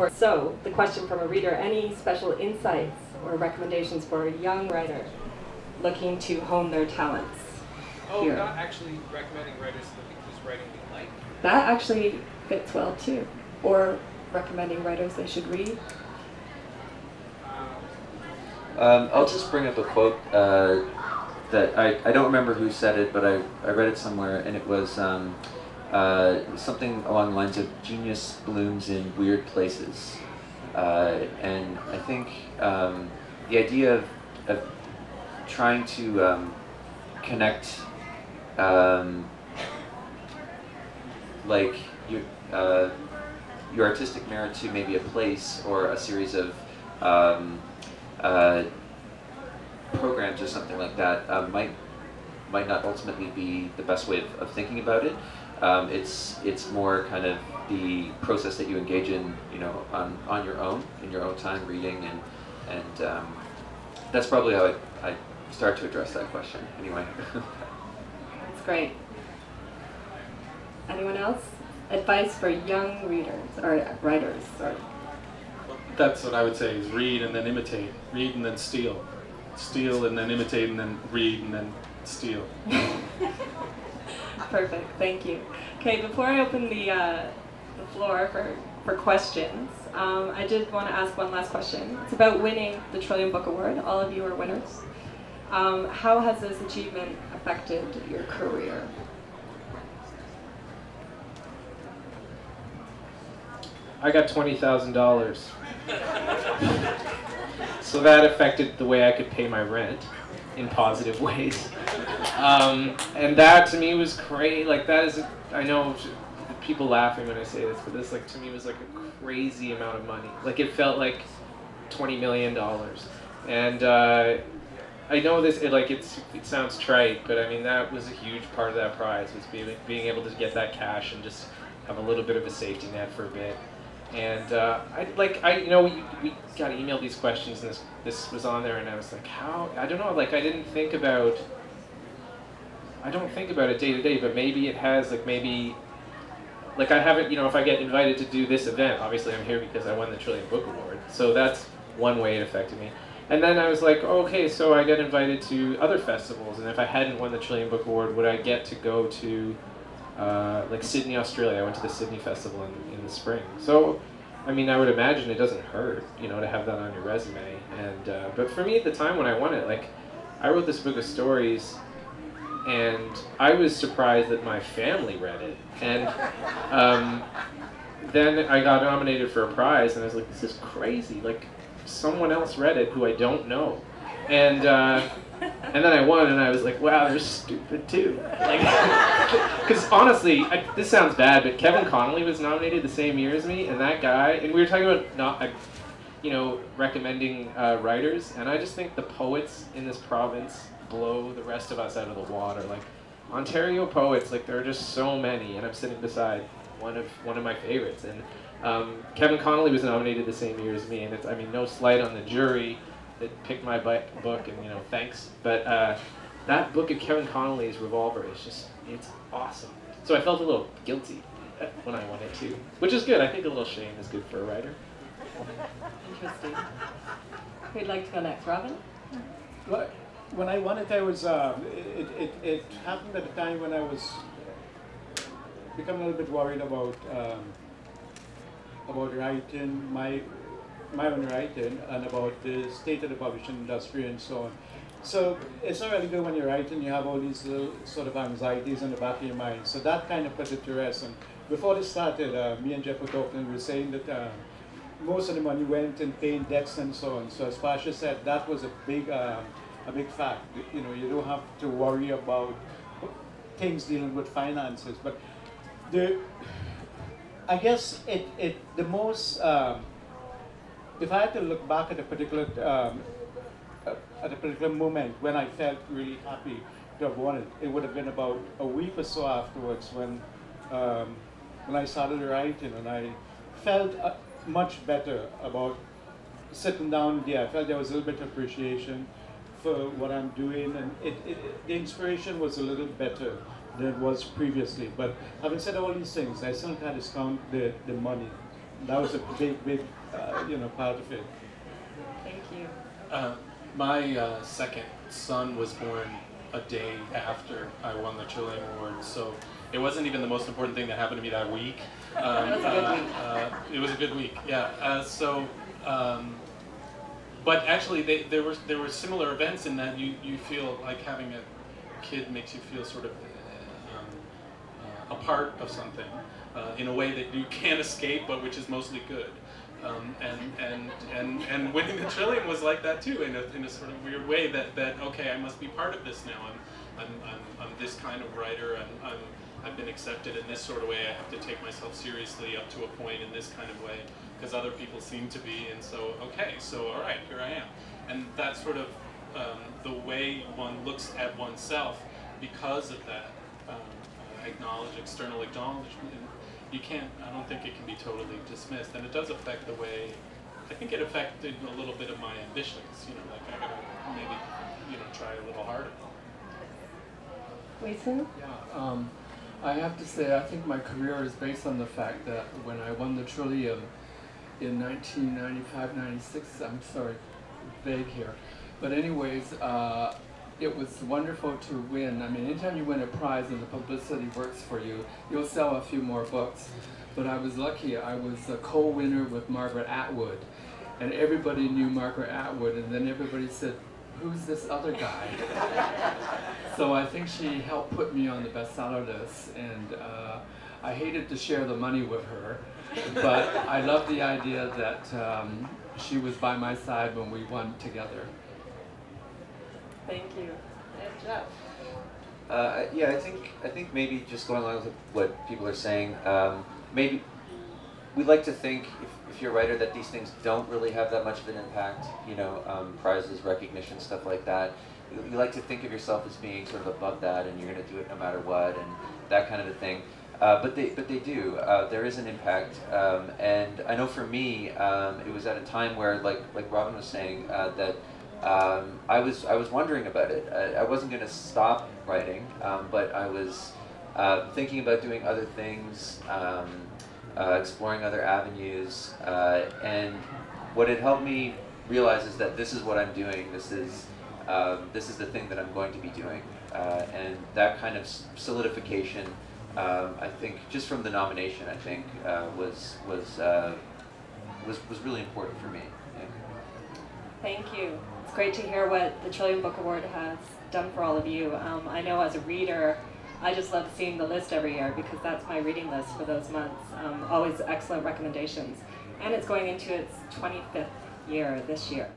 support. So, the question from a reader, any special insights or recommendations for a young writer looking to hone their talents? Oh, here? not actually recommending writers whose writing we like. That actually fits well too. Or recommending writers they should read. I'll just bring up a quote that I don't remember who said it, but I read it somewhere, and it was something along the lines of "genius blooms in weird places," and I think the idea of trying to connect like your artistic merit to maybe a place or a series of programs or something like that might not ultimately be the best way of thinking about it. It's more kind of the process that you engage in, on your own, in your own time, reading, and that's probably how I start to address that question. Anyway. That's great. Anyone else? Advice for young readers or writers? Sorry. That's what I would say: is read and then imitate, read and then steal, steal and then imitate, and then read and then steal. Perfect, thank you. Okay, before I open the floor for questions, I did want to ask one last question. It's about winning the Trillium Book Award. All of you are winners. How has this achievement affected your career? I got $20,000. So that affected the way I could pay my rent in positive ways. And that to me was crazy. Like that is, I know people laughing when I say this, but this to me was like a crazy amount of money. Like it felt like $20 million. And I know this, it sounds trite, but I mean that was a huge part of that prize, was being able to get that cash and just have a little bit of a safety net for a bit. And we got emailed these questions, and this was on there, and I was like, how? I don't know. Like I don't think about it day to day, but maybe it has. I haven't. If I get invited to do this event, obviously I'm here because I won the Trillium Book Award. So that's one way it affected me. And then I was like, oh, okay, so I get invited to other festivals, and if I hadn't won the Trillium Book Award, would I get to go to Sydney, Australia? I went to the Sydney Festival in the spring. So, I mean, I would imagine it doesn't hurt, to have that on your resume. And but for me at the time when I won it, I wrote this book of stories, and I was surprised that my family read it. And then I got nominated for a prize, and I was like, this is crazy. Someone else read it who I don't know. And then I won, and I was like, wow, they're stupid too. Because honestly, this sounds bad, but Kevin Connolly was nominated the same year as me, and that guy, and we were talking about recommending writers, and I just think the poets in this province blow the rest of us out of the water. Ontario poets, there are just so many, and I'm sitting beside one of my favorites. And Kevin Connolly was nominated the same year as me, and no slight on the jury that picked my book, and thanks, but that book of Kevin Connolly's, Revolver, it's awesome. So I felt a little guilty when I won it too, which is good. I think a little shame is good for a writer. Interesting. Who'd like to go next, Robin? Well, when I won it, I was it happened at a time when I was becoming a little bit worried about writing, my own writing, and about the state of the publishing industry and so on. So it's not really good when you're writing, you have all these little sort of anxieties in the back of your mind. So that kind of put it to rest. And before this started, me and Jeff were talking, and we were saying that most of the money went in paying debts and so on. So as Pasha said, that was a big fact. You don't have to worry about things dealing with finances. But I guess the most, if I had to look back at a particular moment when I felt really happy to have won it, it would have been about a week or so afterwards when I started writing, and I felt much better about sitting down there. I felt there was a little bit of appreciation for what I'm doing, and the inspiration was a little better than it was previously. But having said all these things, I still can't discount the money. that was a big part of it. Thank you. My second son was born a day after I won the Trillium Award, so it wasn't even the most important thing that happened to me that week. It was a good week. It was a good week, yeah. But actually, there were similar events in that you feel like having a kid makes you feel sort of a part of something in a way that you can't escape, but which is mostly good. And winning the Trillium was like that too, in a sort of weird way. That okay, I must be part of this now. I'm this kind of writer, and I've been accepted in this sort of way. I have to take myself seriously up to a point in this kind of way, because other people seem to be, and so okay, so all right, here I am. And that's sort of the way one looks at oneself because of that external acknowledgement. You can't, I don't think it can be totally dismissed, and it does affect the way, I think it affected a little bit of my ambitions, like I gotta maybe, try a little harder. Wason? Yeah, I have to say, I think my career is based on the fact that when I won the Trillium in 1995-96, I'm sorry, vague here, but anyways, it was wonderful to win. I mean, anytime you win a prize and the publicity works for you, you'll sell a few more books. But I was lucky. I was a co-winner with Margaret Atwood, and everybody knew Margaret Atwood, and then everybody said, who's this other guy? So I think she helped put me on the bestseller list, and I hated to share the money with her, but I love the idea that she was by my side when we won together. Thank you. And Jeff? Yeah, I think maybe just going along with what people are saying, maybe we like to think, if you're a writer, that these things don't really have that much of an impact, prizes, recognition, stuff like that. You like to think of yourself as being sort of above that, and you're going to do it no matter what, and that kind of a thing. But they do. There is an impact, and I know for me, it was at a time where, like Robin was saying, that I was wondering about it. I wasn't going to stop writing, but I was thinking about doing other things, exploring other avenues, and what it helped me realize is that this is what I'm doing. This is the thing that I'm going to be doing, and that kind of solidification, I think, just from the nomination, I think was really important for me. Yeah. Thank you. It's great to hear what the Trillium Book Award has done for all of you. I know as a reader, I just love seeing the list every year because that's my reading list for those months. Always excellent recommendations. And it's going into its 25th year this year.